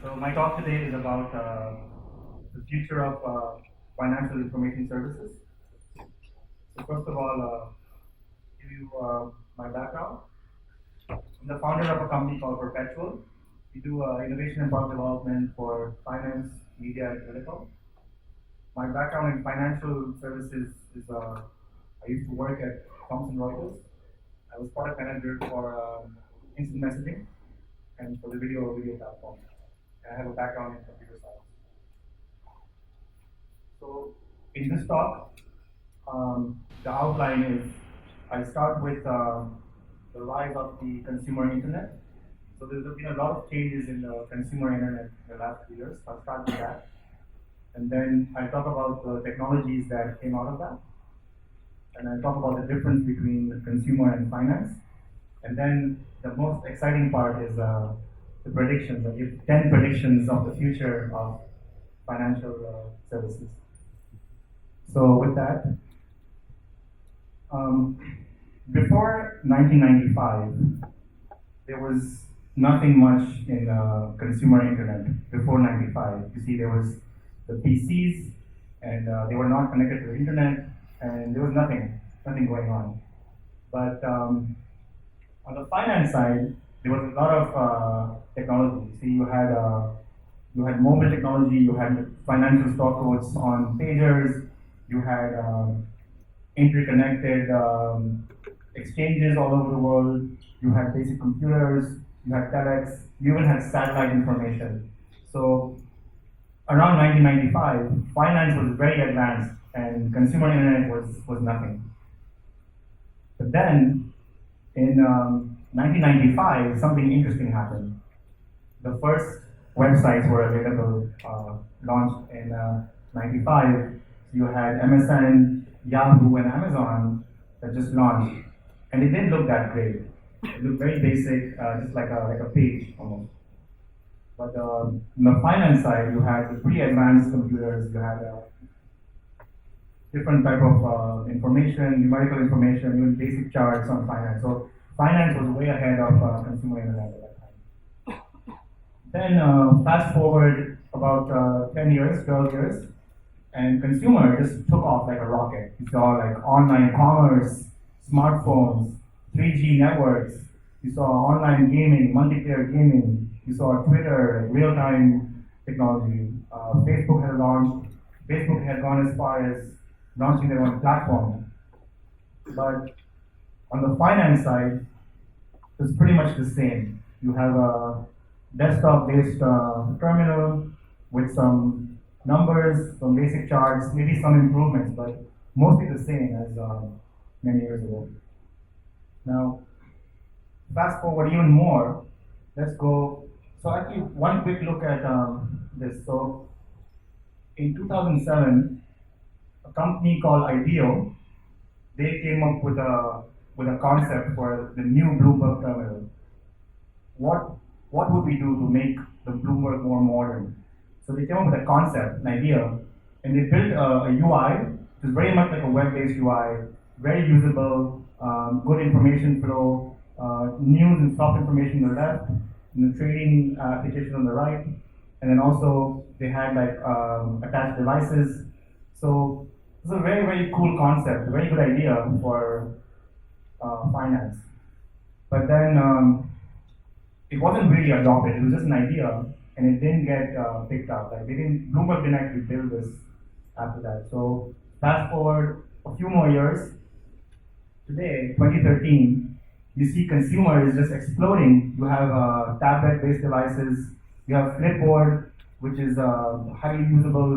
So my talk today is about the future of financial information services. So first of all, give you my background. I'm the founder of a company called Perpetual. We do innovation and product development for finance, media, and telecom. My background in financial services is I used to work at Thomson Reuters. I was product manager for instant messaging and for the video platform. And I have a background in computer science. So in this talk, the outline is I start with the rise of the consumer internet. So there's been a lot of changes in the consumer internet in the last few years. So I'll start with that. And then I'll talk about the technologies that came out of that. And I'll talk about the difference between the consumer and finance. And then the most exciting part is the predictions. I give 10 predictions of the future of financial services. So with that, before 1995, there was nothing much in consumer internet. Before 95, you see, there was the PCs, and they were not connected to the internet, and there was nothing going on. But on the finance side, there was a lot of technology. See, you had mobile technology, you had financial stock quotes on pagers, you had interconnected exchanges all over the world, you had basic computers, you had telex, you even had satellite information. So around 1995, finance was very advanced and consumer internet was nothing. But then in 1995, something interesting happened. The first websites were available, launched in 95. You had MSN, Yahoo, and Amazon that just launched, and it didn't look that great. It looked very basic, just like a page almost. But on the finance side, you had the pretty advanced computers. You had different type of information, numerical information, even basic charts on finance. So finance was way ahead of consumer internet at that time. Then fast forward about 10 years, 12 years, and consumer just took off like a rocket. You saw like online commerce, smartphones, 3G networks. You saw online gaming, multiplayer gaming. You saw Twitter, like real-time technology. Facebook had launched. Facebook had gone as far as launching their own platform. But on the finance side, it's pretty much the same. You have a desktop-based terminal with some numbers, some basic charts, maybe some improvements, but mostly the same as many years ago. Now, fast forward even more, let's go. So actually, one quick look at this. So in 2007, a company called IDEO, they came up with a concept for the new Bloomberg terminal. What would we do to make the Bloomberg more modern? So they came up with a concept, an idea, and they built a UI, which is very much like a web-based UI, very usable, good information flow, news and stock information on the left, and the trading application on the right, and then also they had like attached devices. So it's a very, very cool concept, a very good idea for finance. But then it wasn't really adopted. It was just an idea, and it didn't get picked up. Like Bloomberg didn't actually build this after that. So fast forward a few more years. Today, 2013, you see consumer is just exploding. You have tablet-based devices. You have Flipboard, which is a highly usable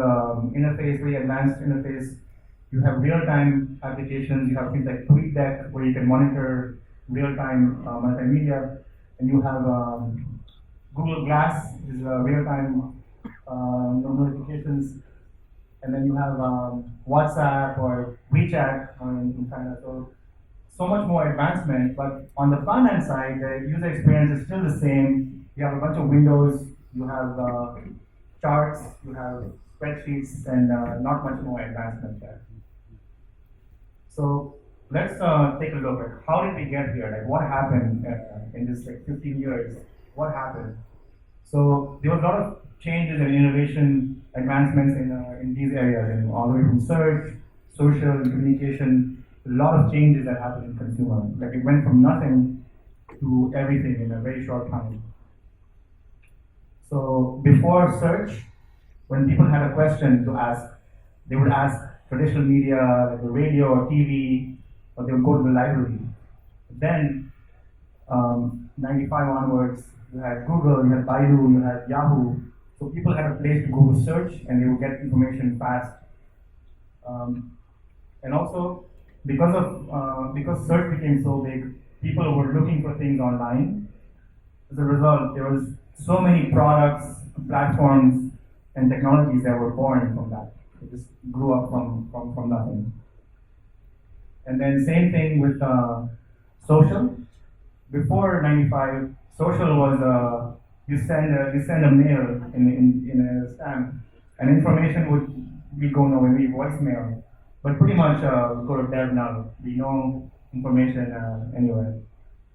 interface, very advanced interface. You have real-time applications. You have things like TweetDeck, where you can monitor real-time multimedia. And you have Google Glass, which is real-time notifications. And then you have WhatsApp or WeChat in China. So much more advancement, but on the finance side, the user experience is still the same. You have a bunch of windows, you have charts, you have spreadsheets, and not much more advancement there. So let's take a look at how did we get here? Like what happened in this like 15 years? What happened? So there was a lot of changes and innovation advancements in these areas, and all the way from search, social, and communication. A lot of changes that happened in consumer. Like it went from nothing to everything in a very short time. So before search, when people had a question to ask, they would ask traditional media, like the radio or TV, or they would go to the library. Then, 95 onwards, you had Google, you had Baidu, you had Yahoo. So people had a place to go to search, and they would get information fast. And also, because search became so big, people were looking for things online. As a result, there was so many products, platforms, and technologies that were born from that. It just grew up from nothing. And then same thing with social. Before 95, social was you send a mail in a stamp, and information would be going away, voicemail. But pretty much go to dev now. We know information anywhere.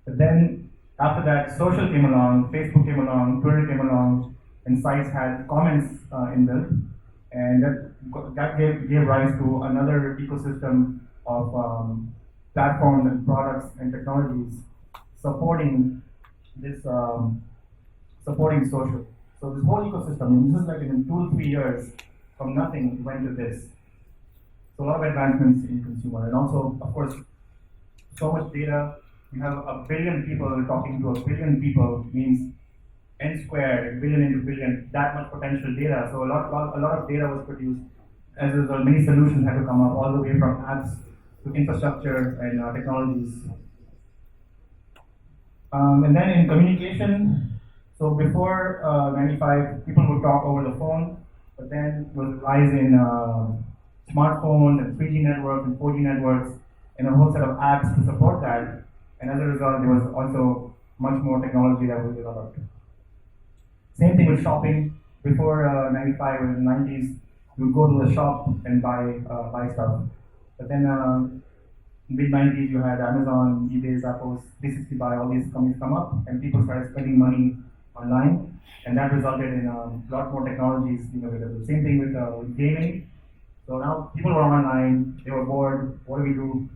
But then after that, social came along, Facebook came along, Twitter came along, and sites had comments inbuilt, and that gave rise to another ecosystem of platforms and products and technologies supporting this supporting social. So this whole ecosystem, this is like in 2 to 3 years, from nothing went to this. So a lot of advancements in consumer, and also, of course, so much data. You have a billion people talking to a billion people means n squared, billion into billion, that much potential data. So a lot of data was produced. As a result, many solutions had to come up, all the way from apps to infrastructure and technologies. And then in communication, so before 95, people would talk over the phone, but then with the rise in smartphones and 3G networks and 4G networks, and a whole set of apps to support that. And as a result, there was also much more technology that was developed. Same thing with shopping. Before 95 or the 90s, you would go to the shop and buy stuff. But then mid 90s, you had Amazon, eBay, Zappos, 360 Buy, all these companies come up, and people started spending money online, and that resulted in a lot more technologies being available. Same thing with gaming. So now people were online, they were bored. What do we do?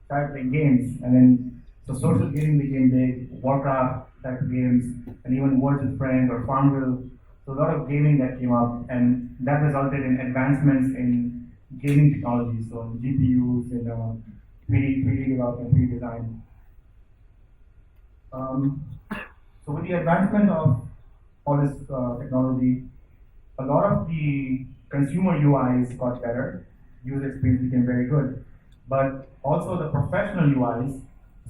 Started playing games, and then so social gaming became big. Warcraft type of games, and even Words with Friends or Farmville. So a lot of gaming that came up, and that resulted in advancements in gaming technology. So GPUs and 3D development, 3D design. So with the advancement of all this technology, a lot of the consumer UIs got better, user experience became very good, but also the professional UIs,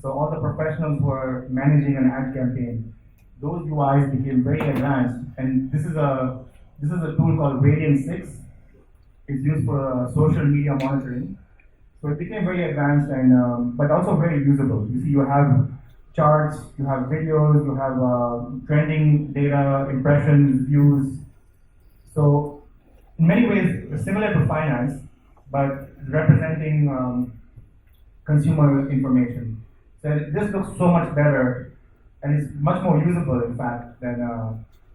so all the professionals who are managing an ad campaign, those UIs became very advanced, and this is a tool called Radian 6. It's used for social media monitoring. So it became very advanced and but also very usable. You see, you have charts, you have videos, you have trending data, impressions, views. So in many ways similar to finance, but representing consumer information. So this looks so much better, and it's much more usable, in fact, than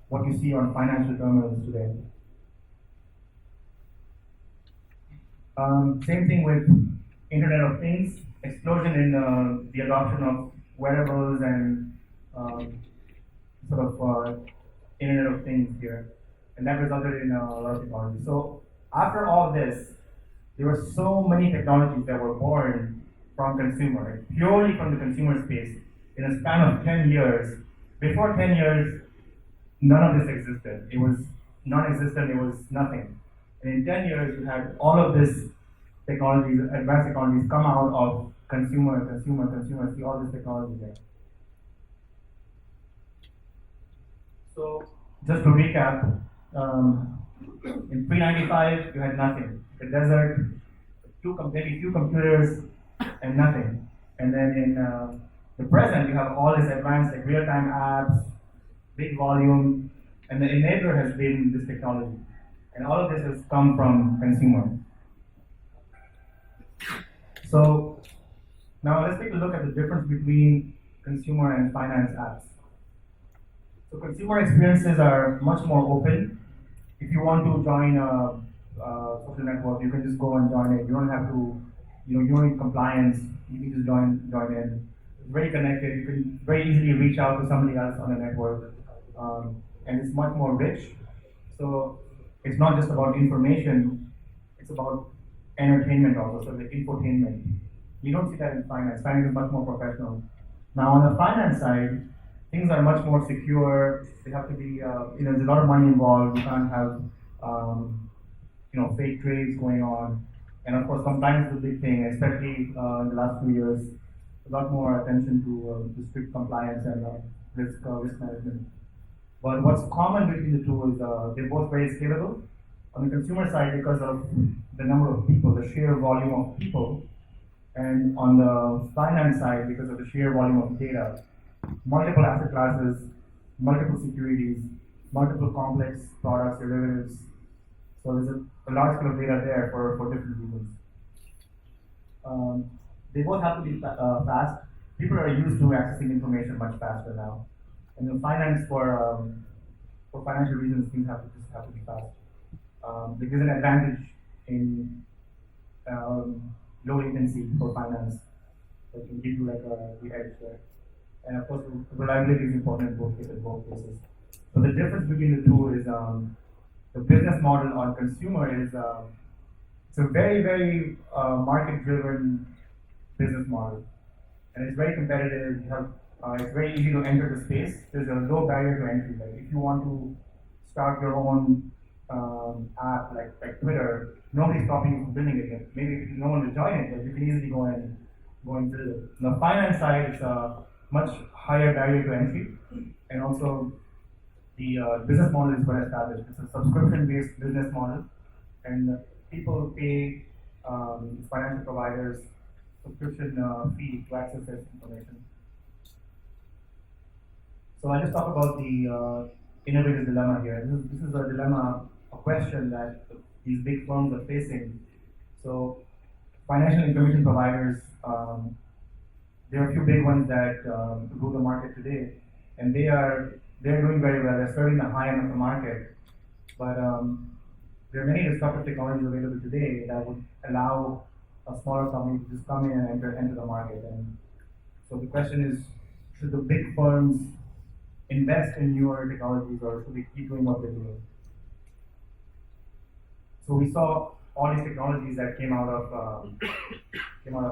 what you see on financial terminals today. Same thing with Internet of Things, explosion in the adoption of wearables and Internet of Things here, and that resulted in a lot of technology. So after all this, there were so many technologies that were born from consumer, purely from the consumer space, in a span of 10 years. Before 10 years, none of this existed. It was non-existent, it was nothing. And in 10 years, you had all of this technologies, advanced technologies come out of consumer, see all this technology there. So, just to recap, in pre-95, you had nothing. The desert, maybe few computers, and nothing. And then in the present, you have all this advanced like real-time apps, big volume, and the enabler has been this technology. And all of this has come from consumer. So now let's take a look at the difference between consumer and finance apps. So consumer experiences are much more open. If you want to join a social network, you can just go and join it. You don't have to, you don't need compliance. You can just join in. It's very connected. You can very easily reach out to somebody else on the network, and it's much more rich. So it's not just about information; it's about entertainment also. So the infotainment. You don't see that in finance. Finance is much more professional. Now on the finance side, things are much more secure. They have to be, there's a lot of money involved. You can't have, fake trades going on. And of course, compliance is a big thing, especially in the last few years. A lot more attention to strict compliance and risk management. But what's common between the two is they're both very scalable. On the consumer side, because of the number of people, the sheer volume of people, and on the finance side, because of the sheer volume of data, multiple asset classes, multiple securities, multiple complex products, derivatives. So there's a large scale of data there for different reasons. They both have to be fast. People are used to accessing information much faster now. And in finance, for financial reasons, things have to be fast. There's an advantage in low latency for finance that can give you like the edge there. And of course, reliability is important in both cases. So the difference between the two is the business model on consumer is it's a very market-driven business model, and it's very competitive. It's very easy to enter the space. There's a low barrier to entry. Like if you want to start your own app like Twitter, nobody's stopping you from building it yet. Maybe no one will join it, but you can easily go and build it. On the finance side, it's a much higher barrier to entry, and also the business model is well established. It's a subscription-based business model, and people pay financial providers subscription fee to access this information. So I just talk about the innovative dilemma here. This is a dilemma, a question that these big firms are facing. So financial information providers, there are a few big ones that rule the market today, and they're doing very well. They're serving the high end of the market, but there are many disruptive technologies available today that would allow a smaller company to just come in and enter the market. And so the question is, should the big firms invest in newer technologies, or should they keep doing what they're doing? So we saw all these technologies that came out of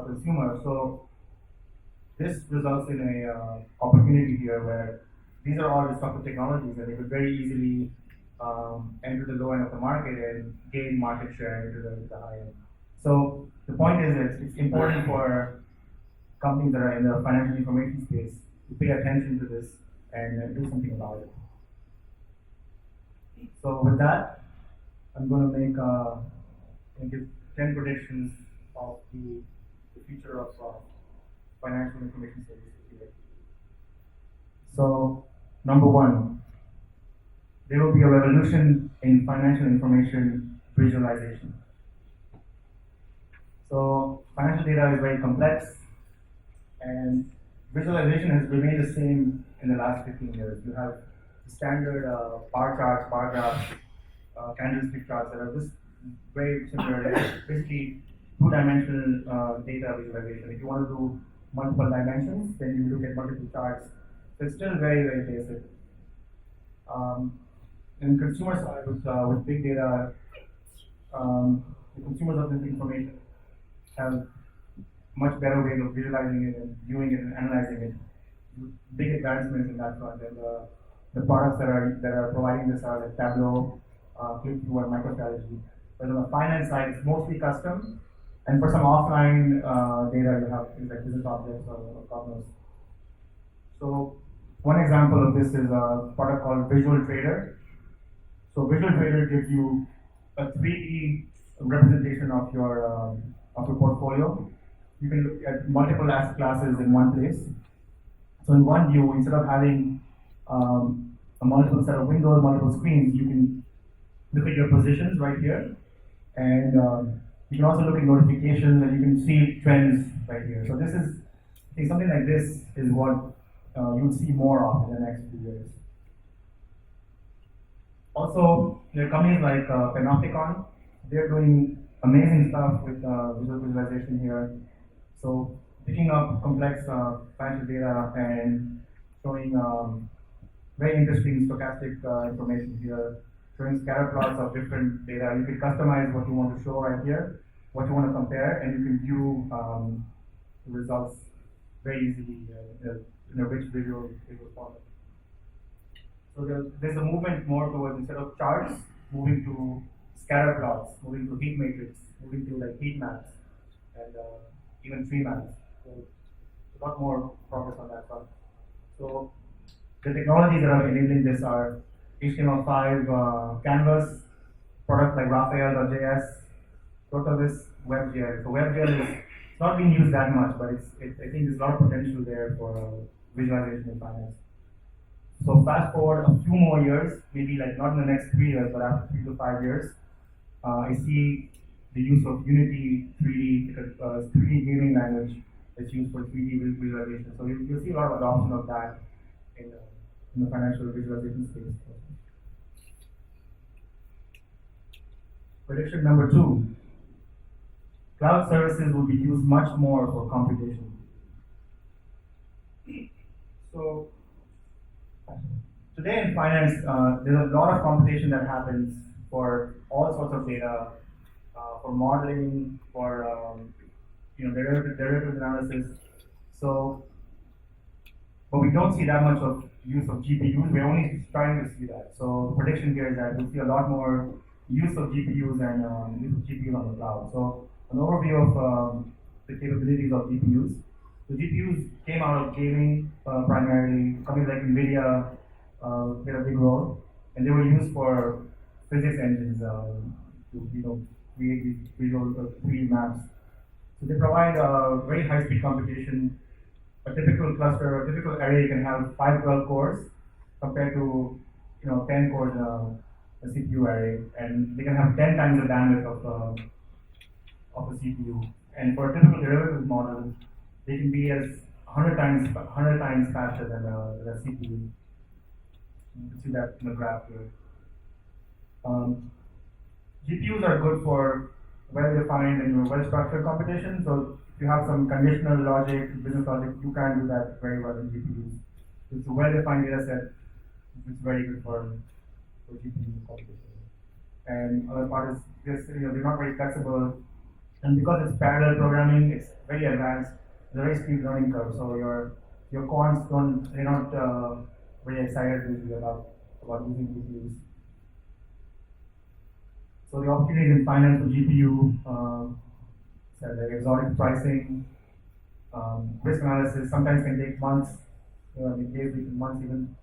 consumer. So this results in a opportunity here where these are all disruptive technologies, and they could very easily enter the low end of the market and gain market share into the high end. So the point is that it's important for companies that are in the financial information space to pay attention to this and do something about it. So with that, I'm going to give 10 predictions of the future of financial information services here. So number one, there will be a revolution in financial information visualization. So financial data is very complex, and visualization has remained the same in the last 15 years. You have standard bar charts, bar graphs, candlestick charts that are just very similar. They're basically two-dimensional data visualization. If you want to do multiple dimensions, then you look at multiple charts. So it's still very basic. In consumer side, with big data, the consumers of this information have much better ways of visualizing it and viewing it and analyzing it. Big advancements in that front, and the products that are providing this are like Tableau, ClickView, and MicroStrategy. But on the finance side, it's mostly custom, and for some offline data, you have things like business objects or Cognos. So one example of this is a product called Visual Trader. So Visual Trader gives you a 3D representation of your portfolio. You can look at multiple asset classes in one place. So in one view, instead of having a multiple set of windows, multiple screens, you can look at your positions right here, and you can also look at notifications, and you can see trends right here. So this is, I think something like this is what you'll see more of in the next few years. Also, there are companies like Panopticon. They're doing amazing stuff with visual visualization here. So picking up complex financial data and showing very interesting stochastic information here, showing scatter plots of different data. You can customize what you want to show right here, what you want to compare, and you can view the results very easily in a rich visual format. So there's a movement more towards, instead of charts, moving to scatter plots, moving to heat matrix, moving to like heat maps, and even tree maps. So a lot more progress on that front. So the technologies that are enabling this are HTML5 canvas, products like Raphael.js, Protovis, WebGL. So WebGL is it's not being used that much, but I think there's a lot of potential there for visualization in finance. So fast forward a few more years, maybe like not in the next 3 years, but after 3 to 5 years, I see the use of Unity 3D, 3D gaming language that's used for 3D visualization. So you'll see a lot of adoption of that in the financial visualization space. Prediction number 2, cloud services will be used much more for computation. So today in finance, there's a lot of computation that happens for all sorts of data, for modeling, for derivative analysis. So, but we don't see that much of use of GPUs. We're only starting to see that. So the prediction here is that we'll see a lot more use of GPUs and use of GPUs on the cloud. So an overview of the capabilities of GPUs. The GPUs came out of gaming primarily. Companies like NVIDIA played a big role, and they were used for physics engines to create these visual 3D maps. So they provide very high-speed computation. A typical cluster, a typical array can have 512 cores compared to 10 cores in a CPU array, and they can have 10 times the bandwidth of a CPU. And for a typical derivative model, they can be as 100 times faster than a CPU. You can see that in the graph here. GPUs are good for well-defined and well-structured computation. So if you have some conditional logic, business logic, you can do that very well in GPUs. It's a well-defined data set. It's very good for GPU computation. And other part is just they're not very flexible, and because it's parallel programming, it's very advanced. It's a very steep learning curve. So your quants they're not very excited usually about using GPUs. So the opportunities in finance with GPU, so the exotic pricing, risk analysis sometimes can take months, days, weeks, months even,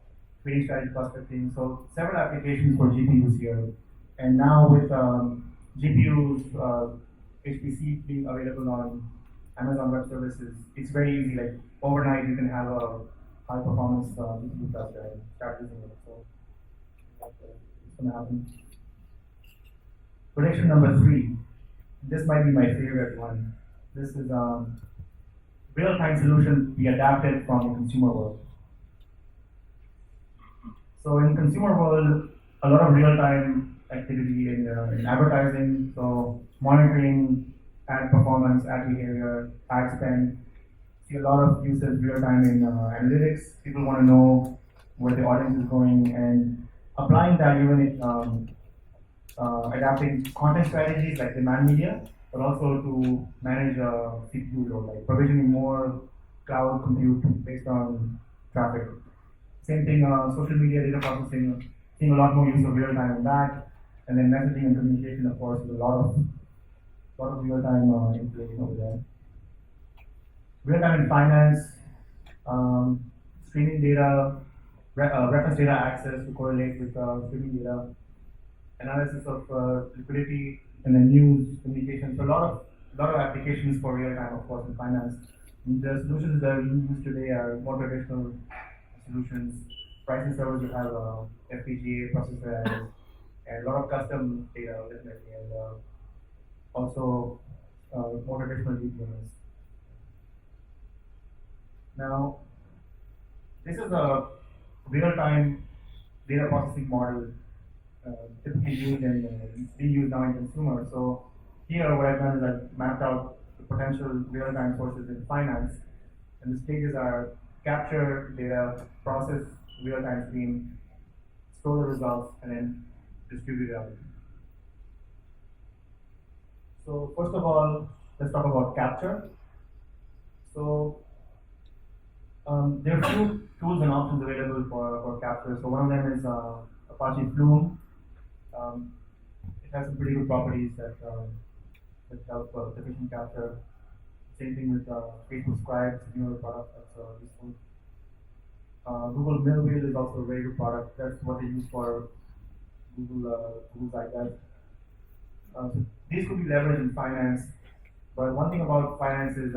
trading strategy prospecting. So several applications for GPUs here. And now with GPUs, HPC being available on Amazon Web Services, it's very easy. Like overnight, you can have a high performance GPU cluster and start using it. So that's going to happen. Prediction number 3. This might be my favorite one. This is real-time solutions be adapted from the consumer world. So in consumer world, a lot of real-time activity in advertising. So monitoring ad performance, ad behavior, ad spend. See a lot of usage real-time in analytics. People want to know where the audience is going, and applying that even in adapting content strategies like demand media, but also to manage CPU load, like provisioning more cloud compute based on traffic. Same thing, social media data processing, seeing a lot more use of real time in that, and then messaging and communication, of course, with a lot of real time integration over there. Real time in finance, streaming data, reference data access to correlate with streaming data, analysis of liquidity, and then news, communication. So a lot of applications for real time, of course, in finance. And the solutions that we use today are more traditional solutions. Pricing servers will have FPGA processor areas, and a lot of custom data, definitely, and also more traditional deep learners. Now, this is a real-time data processing model typically used in being used now in consumer. So here, what I've done is I've mapped out the potential real-time sources in finance, and the stages are capture data, process real-time stream, store the results, and then distribute it out. So first of all, let's talk about capture. So there are a few tools and options available for capture. So one of them is Apache Flume. Um, it has some pretty good properties that help efficient capture. Same thing with Facebook Scribe, it's a newer product that's useful. Google Millwheel is also a very good product. That's what they use for Google like that. So these could be leveraged in finance, but one thing about finance is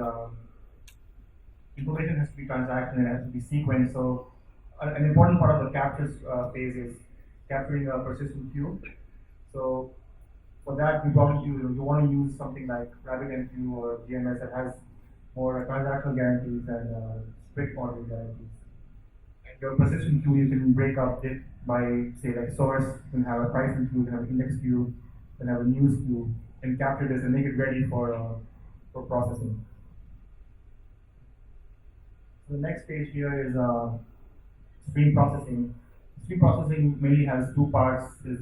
information has to be transactional and it has to be sequenced. So an important part of the capture phase is capturing a persistent queue. So for that, you want to use something like RabbitMQ or GMS that has more transactional guarantees and strict model guarantees. And your persistent queue you can break up it by say like source. You can have a pricing queue, you can have an index queue, you can have a news queue, and capture this and make it ready for processing. So the next stage here is stream processing. Stream processing mainly has two parts: is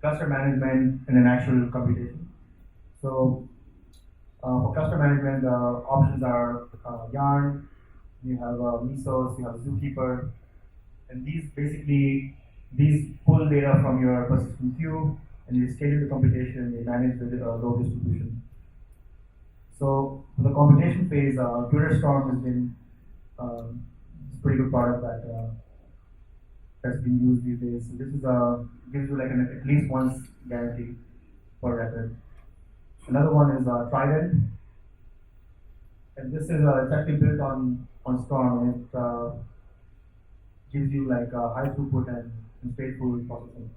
cluster management and an actual computation. So for cluster management, the options are Yarn, you have Mesos, you have Zookeeper, and these pull data from your persistent queue and you schedule the computation, you manage the load distribution. So for the computation phase, Twitter Storm has been it's a pretty good product that's being used these days. So this is gives you like at least once guarantee per record. Another one is Trident, and this is it's actually built on Storm, and it gives you like high throughput and stateful processing.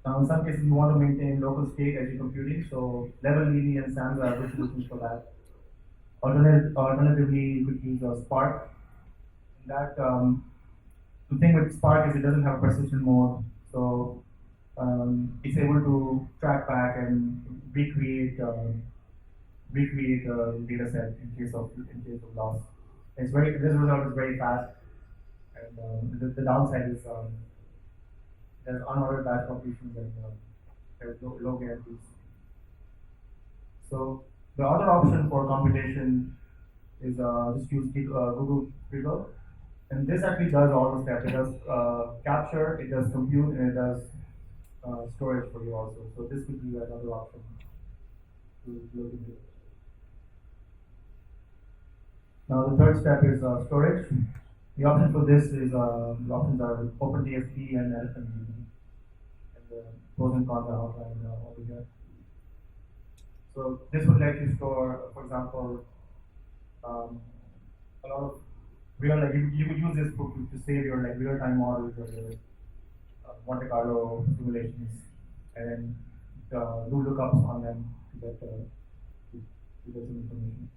Now, in some cases, you want to maintain local state as you're computing, so Level DB and SAMs are good solutions for that. Alternatively, you could use Spark. That the thing with Spark is it doesn't have a persistent mode, so it's able to track back and recreate a data set in case of loss. This result is very fast, and the downside is there's unordered batch completions and there's low guarantees. So the other option for computation is just use Google Trigo, and this actually does all the steps. It does capture, it does compute, and it does storage for you also. So this could be another option to look into. Now the third step is storage. The option for this is the options are OpenTXT and LFMDB, and the pros and cons are outlined over here. So this would let you store, for example, a lot of you could use this book to save your like real-time models or your Monte Carlo simulations, and then do lookups on them to get some information.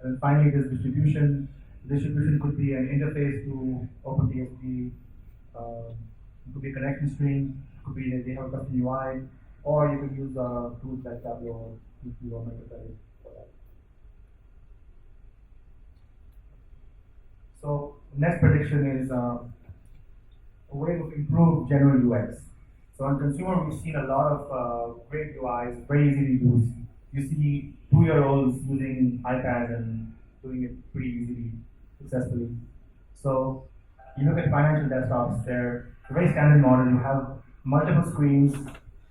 And then finally, this distribution. Distribution could be an interface to OpenTXT, it could be a connection string, it could be they have a custom UI, or you could use tools like Tableau or QCON or Microservice for that. So next prediction is a way to improve general UX. So on consumer, we've seen a lot of great UIs, very easy to use. You see 2-year-olds using iPads and doing it pretty easily, successfully. So you look at financial desktops, they're a very standard model. You have multiple screens,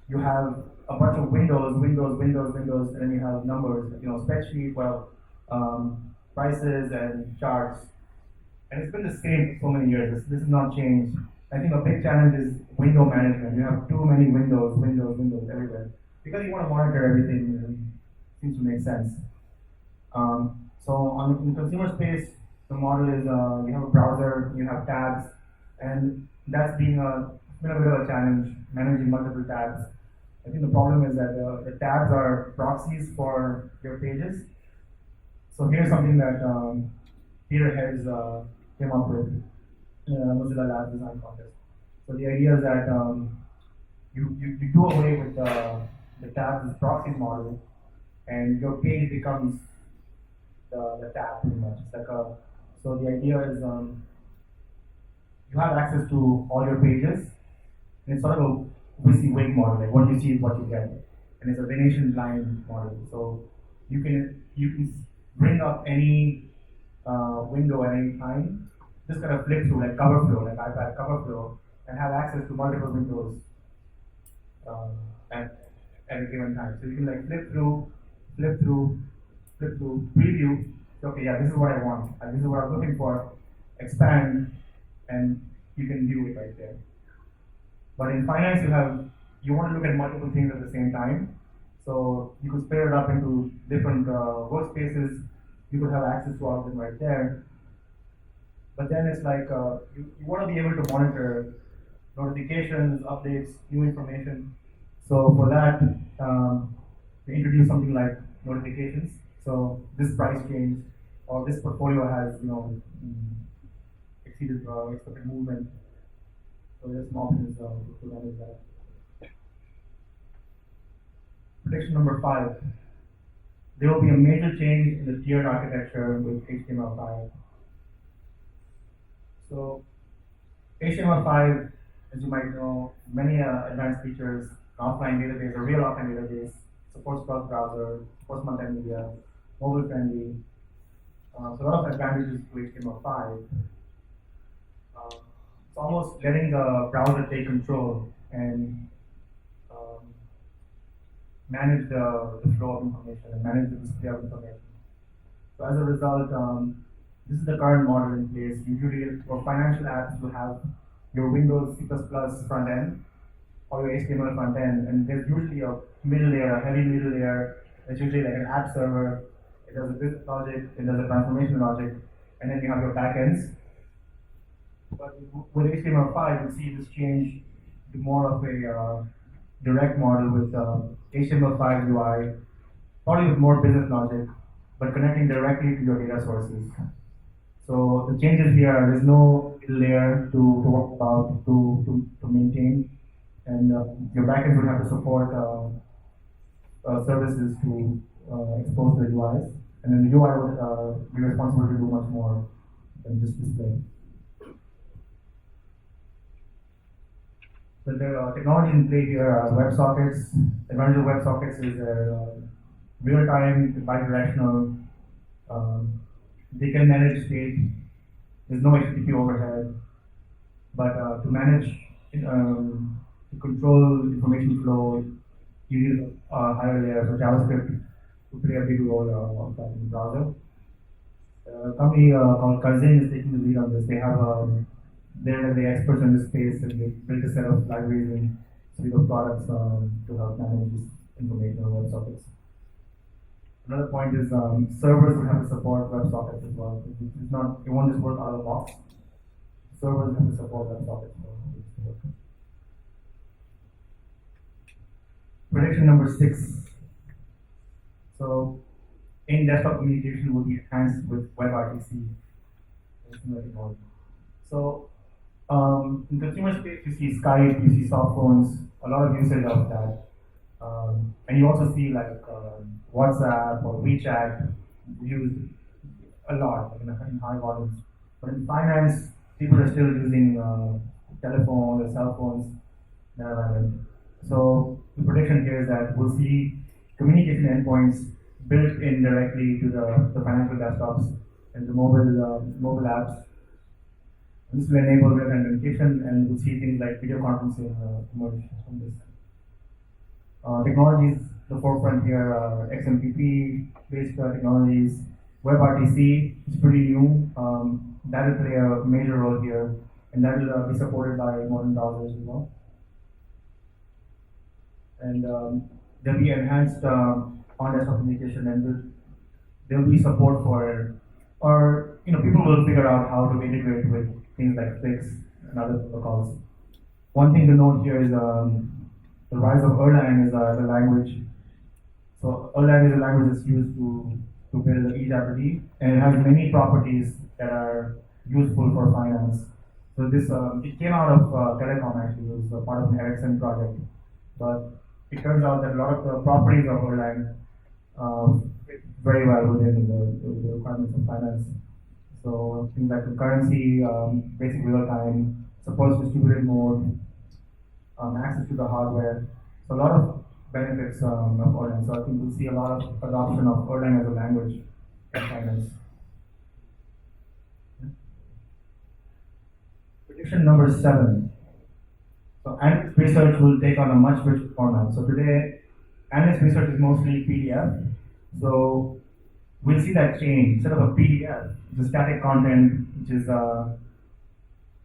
you have a bunch of windows, and then you have numbers, spreadsheet, prices and charts. And it's been the same for so many years. This has not changed. I think a big challenge is window management. You have too many windows everywhere. Because you want to monitor everything, it seems to make sense. So in the consumer space, the model is you have a browser, you have tabs, and that's been a bit of a challenge, managing multiple tabs. I think the problem is that the tabs are proxies for your pages. So here's something that Peter Hedges came up with. Mozilla Labs Design Contest. So the idea is that you do away with the tabs as proxy model, and your page becomes the tab pretty much. It's like a, so the idea is you have access to all your pages, and it's sort of a WYSIWYG model, like what you see is what you get, and it's a Venetian blind model. So you can bring up any window at any time, just kind of flip through like cover flow, like iPad cover flow, and have access to multiple windows um, at a given time. So you can like flip through, flip through, preview. So, okay, yeah, this is what I want. This is what I'm looking for. Expand, and you can view it right there. But in finance, you want to look at multiple things at the same time. So you could split it up into different workspaces. You could have access to all of them right there. But then it's like you want to be able to monitor notifications, updates, new information. So for that, we introduce something like notifications. So this price change or this portfolio has exceeded expected movement. So there's some options to manage that. Prediction number 5. There will be a major change in the tiered architecture with HTML5. So HTML5, as you might know, many advanced features, offline database, a real offline database, supports cross-browser, supports multimedia, mobile friendly. So a lot of advantages to HTML5. It's almost letting the browser take control and manage the flow of information and manage the display of information. So as a result, this is the current model in place. Usually for financial apps, you have your Windows C++ front end or your HTML front end, and there's usually a middle layer, a heavy middle layer. It's usually like an app server. It does a business logic, it does a transformation logic, and then you have your backends. But with HTML5, you see this change to more of a direct model with HTML5 UI, probably with more business logic, but connecting directly to your data sources. So the changes here, there's no layer to work about to maintain, and your backends would have to support services to expose the UIs, and then the UI would be responsible to do much more than just display. So there are technologies in play here are WebSockets. The advantage of WebSockets is real-time, bidirectional. They can manage state. There's no HTTP overhead. But to manage, to control information flow, you need a higher layer. So JavaScript to play a big role of that in the browser. A company called Cousin is taking the lead on this. They have they're the experts in this space, and they built a set of libraries and suite of products to help manage this information on WebSockets. Another point is servers will have to support WebSockets as well. It's not, it won't just work out of the box. Servers have to support WebSockets. Prediction number 6. So, in desktop communication will be enhanced with WebRTC. So, in consumer space, you see Skype, you see soft phones, a lot of usage of that. And you also see like WhatsApp or WeChat used a lot in high volumes. But in finance, people are still using telephones or cell phones. So the prediction here is that we'll see communication endpoints built in directly to the financial desktops and the mobile apps. This will enable real communication, and we'll see things like video conferencing emerge from this. Technologies, the forefront here are XMPP-based technologies. WebRTC is pretty new. That will play a major role here, and that will be supported by modern browsers as well. And there'll be enhanced on-desktop communication, and there'll be support for, or people will figure out how to integrate with things like Flix and other protocols. One thing to note here is the rise of Erlang as a language. So Erlang is a language that's used to build eJAPD, and it has many properties that are useful for finance. So So this it came out of telecom actually. It was part of an Ericsson project, but it turns out that a lot of the properties of Erlang fit very well within the requirements of finance. So things like concurrency, basic real time, supports distributed mode, access to the hardware. So a lot of benefits of Erlang. So I think we'll see a lot of adoption of Erlang as a language in finance. Prediction number 7. So analyst research will take on a much richer format. So today, analyst research is mostly PDF. So we'll see that change. Instead of a PDF, it's a static content, which is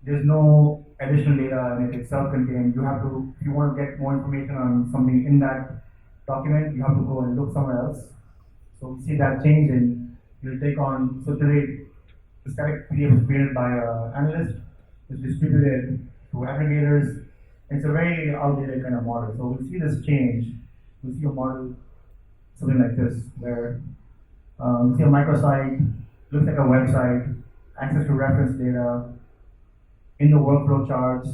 there's no additional data and it's self-contained. You have to, if you want to get more information on something in that document, you have to go and look somewhere else. So we see that changing. You'll take on, so today, the static PDF is created by an analyst, it's distributed to aggregators. It's a very outdated kind of model. So we'll see this change. We'll see a model, something like this, where you see a microsite, looks like a website, access to reference data, in the workflow charts,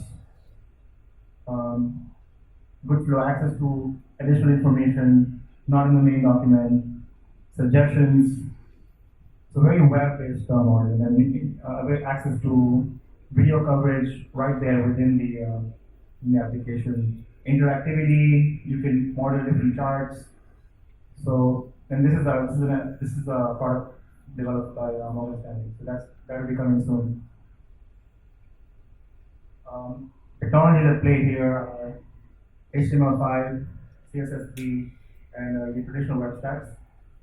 good flow, access to additional information, not in the main document, suggestions. So very web-based model, and access to video coverage right there within the application. Interactivity, you can model different charts. So, and this is a product developed by Morgan Stanley. So that will be coming soon. Technologies at play here are HTML5, CSS3, and the traditional web stacks,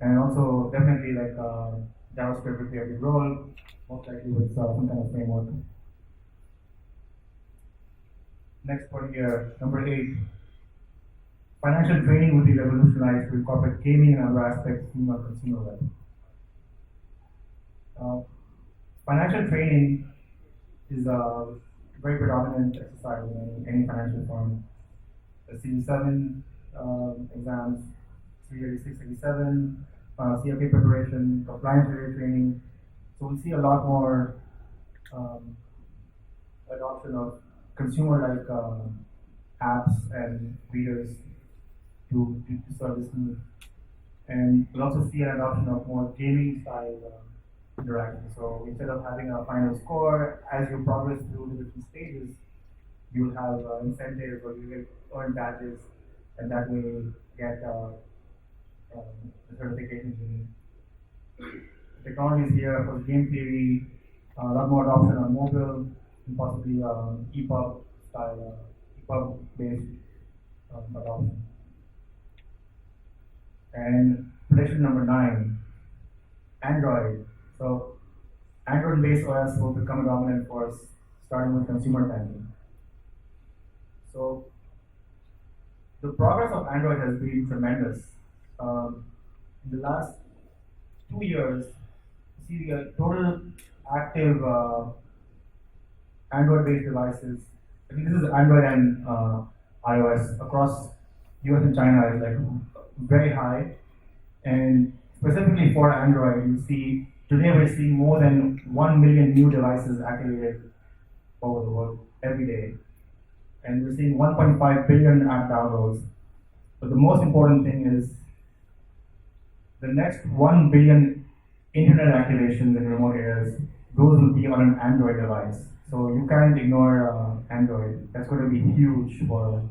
and also definitely like JavaScript will play a big role, most likely with some kind of framework. Next one here, number 8. Financial trading will be revolutionized to incorporate gaming and other aspects in the consumer web. Financial trading is a very predominant exercise in any financial firm. The CV7 exams, 386, 87, CFA preparation, compliance-related training. So we see a lot more adoption of consumer-like apps and readers to service need. And we'll also see an adoption of more gaming-style interaction. So instead of having a final score, as you progress through the different stages, you'll have incentives or you will earn badges, and that way get the certifications you need. The technologies here for game theory, a lot more adoption on mobile, and possibly EPUB style, EPUB based adoption. And prediction number 9, Android. So Android-based OS will become a dominant force, starting with consumer banking. So the progress of Android has been tremendous. In the last 2 years, you see the total active Android-based devices. I think this is Android and iOS across US and China is like very high, and specifically for Android, you see today we're seeing more than 1 million new devices activated over the world every day, and we're seeing 1.5 billion app downloads. But the most important thing is the next 1 billion internet activations in remote areas, those will be on an Android device. So you can't ignore Android. That's going to be huge for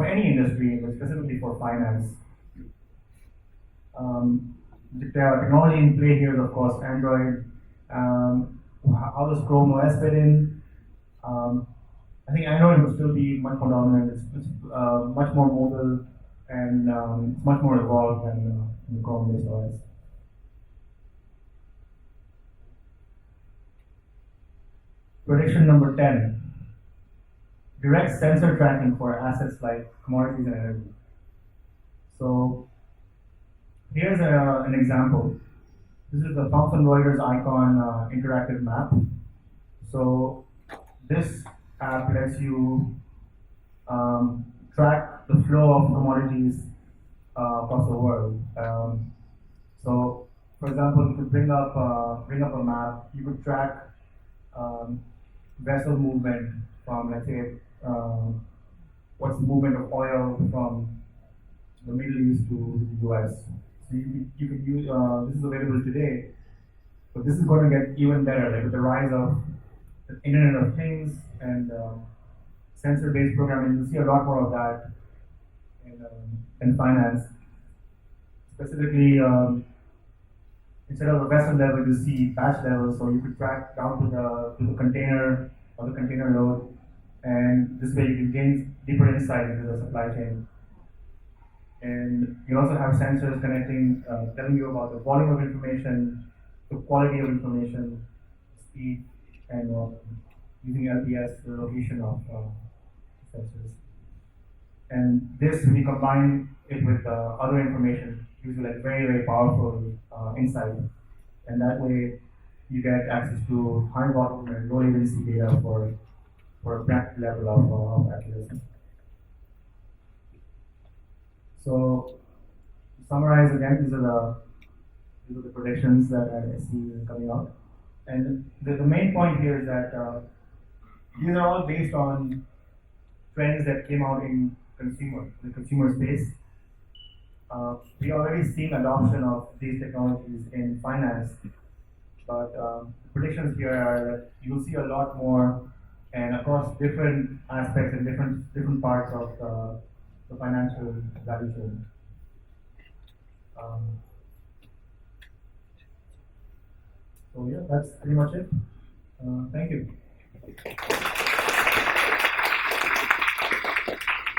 any industry, but specifically for finance. The technology in play here is of course Android. How does Chrome OS fit in? I think Android will still be much more dominant. It's much more mobile and it's much more evolved than the Chrome-based OS. Prediction number 10. Direct sensor tracking for assets like commodities and energy. So here's an example. This is the Thomson Reuters icon interactive map. So this app lets you track the flow of commodities across the world. So, for example, you could bring up a map. You could track vessel movement from, let's say, what's the movement of oil from the Middle East to the US. So you can use, this is available today, but this is going to get even better, like with the rise of the Internet of Things and sensor-based programming. You'll see a lot more of that in finance. Specifically, instead of a vessel level, you see batch level, so you could track down to the container or the container load, and this way you can gain deeper insight into the supply chain. And you also have sensors connecting, telling you about the volume of information, the quality of information, speed, and using LPS, the location of sensors. And this, when you combine it with other information, gives you like very, very powerful insight. And that way, you get access to high volume and low latency data for a bracket level of accuracy. So, to summarize again, these are the predictions that I see coming out. And the main point here is that these are all based on trends that came out in the consumer space. We already seen adoption of these technologies in finance, but predictions here are that you'll see a lot more and across different aspects and different parts of the financial value chain. So yeah, that's pretty much it. Thank you.